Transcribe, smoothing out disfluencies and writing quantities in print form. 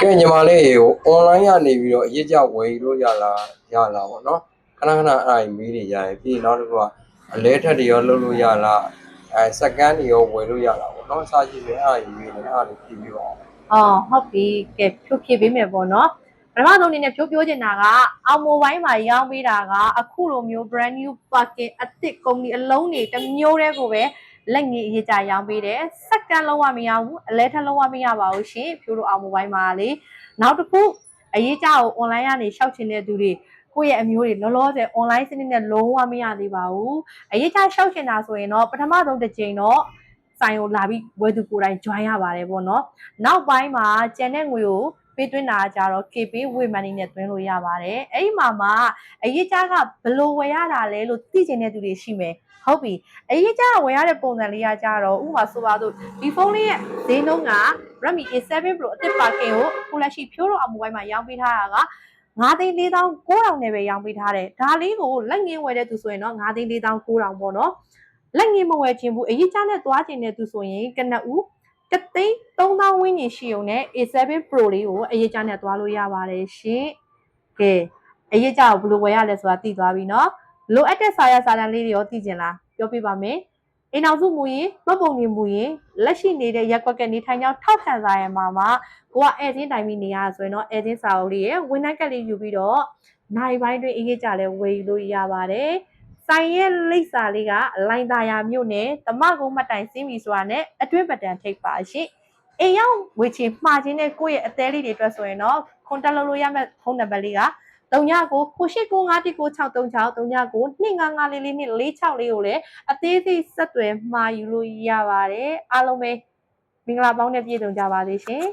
ကဲညီမလေးကို online ကနေပြီးတော့အရေးကြဝယ်လို့ရလားပေါ့နော်ခဏခဏအဲ့ဒါကြီးမေးနေကြတယ်ပြီးနောက်တစ်ခုကအလဲထက်တွေရောလုပ်လို့ရလားစကန်တွေရောဝယ်လို့ရလားပေါ့နော်အစားရှိတယ်အဲ့ဒါကြီးမေးနေအဲ့ဒါလေးဖြည့်ပြပါအောင်ဟုတ်ပြီကဲဖြိုးဖြည့်ပေးမယ်ပေါ့နော်ပထမဆုံးအနေနဲ့ပြောချင်တာကအောင်မိုဘိုင်းမှာရောင်းပေးတာကအခုလိုမျိုး brand new parking အသစ်ကုမ္ပဏီအလုံးတွေတစ်မျိုးတည်းကိုပဲလက်ငင်းအရေးကြရောင်းပေးတယ်စက္ကန့်လုံးဝမရဘူးအလဲထက်လုံးဝမရပါဘူးရှင်ဖြိုးတို့အောင်မိုဘိုင်းမှာလေနောက်တစ်ခုအရေးကြကို online ကနေရှောက်ချင်တဲ့သူတွေကိုယ့်ရဲ့အမျိုးတွေလောလောဆယ် online စနစ်နဲ့လုံးဝမရသေးပါဘူးအရေးကြရှောက်ချင်တာဆိုရင်တော့ပထမဆုံးတစ်ချိန်တော့ဆိုင်ကိုလာပြီးဝယ်သူကိုယ်တိုင် join ရပါတယ်ပေါ့နော်နောက်ပိုင်းမှာကျန်တဲ့ငွေကိုပေးသွင်းတာကြတော့ KP Way Money နဲ့သွင်းလို့ရပါတယ်အဲ့ဒီမှာအရေးကြကဘယ်လိုဝယ်ရတာလဲလို့သိချင်တဲ့သူတွေရှိမယ်ဟုတ်ပြီအရေးကြဝယ်ရတဲ့ပုံစံလေးကကြတော့ဥပမာဆိုပါစို့ဒီဖုန်းလေးရဲ့ဈေးနှုန်းက Redmi A7 Pro အသစ်ပါကင်ကိုခုလက်ရှိဖြိုးတော့အမိုဘိုင်းမှာရောင်းပေးထားတာက9,490,000နဲ့ပဲရောင်းပေးထားတယ်ဒါလေးကိုလက်ငင်းဝယ်တဲ့သူဆိုရင်တော့9,490,000ပေါ့နော်လက်ငင်းမဝယ်ခြင်းဘူးအရေးကြနဲ့သွားခြင်းတဲ့သူဆိုရင်ကနဦး3,000 ဝန်းကျင်ရှိုံနဲ့ A7 Pro လေးကိုအရေးကြနဲ့သွားလို့ရပါတယ်ရှင်ကဲအရေးကြကိုဘယ်လိုဝယ်ရလဲဆိုတာသိသွားပြီနော်လိုအပ်တဲ့စာရစာတမ်းလေးတွေရောသိကျင်လားပြောပြပါမယ်အိမ်အောင်စုမူရင်မှတ်ပုံတင်မူရင်လက်ရှိနေတဲ့ရက်ကွက်ကနေထိုင်ကြောင်းထောက်ခံစာရမှာကိုကဧည့်ချင်းတိုင်ပြီးနေရဆိုရင်တော့ဧည့်ချင်းစာအုပ်လေးရဲ့ဝန်ထမ်းကလေးယူပြီးတော့နိုင်ပိုင်းတွင်အရေးကြလဲဝယ်လို့ရပါတယ်ဆိုင်ရဲ့လိပ်စာလေးကလိုင်သာယာမြို့နယ်တမကုန်းမှတ်တိုင်စင်းပြီဆိုတာနဲ့အတွင်းပတန်ထိပ်ပါရှိအိမ်ရောက်ဝေချင်မှားခြင်းနဲ့ကိုယ့်ရဲ့အသေးလေးတွေအတွက်ဆိုရင်တော့ကွန်တက်လုပ်လို့ရမယ့်ဖုန်းနံပါတ်လေးက3998963639925544ကိုလည်းအသေးစိတ်ဆက်သွယ်မှာယူလို့ရပါတယ်အားလုံးပဲမင်္ဂလာပေါင်းနဲ့ပြည့်စုံကြပါစေရှင်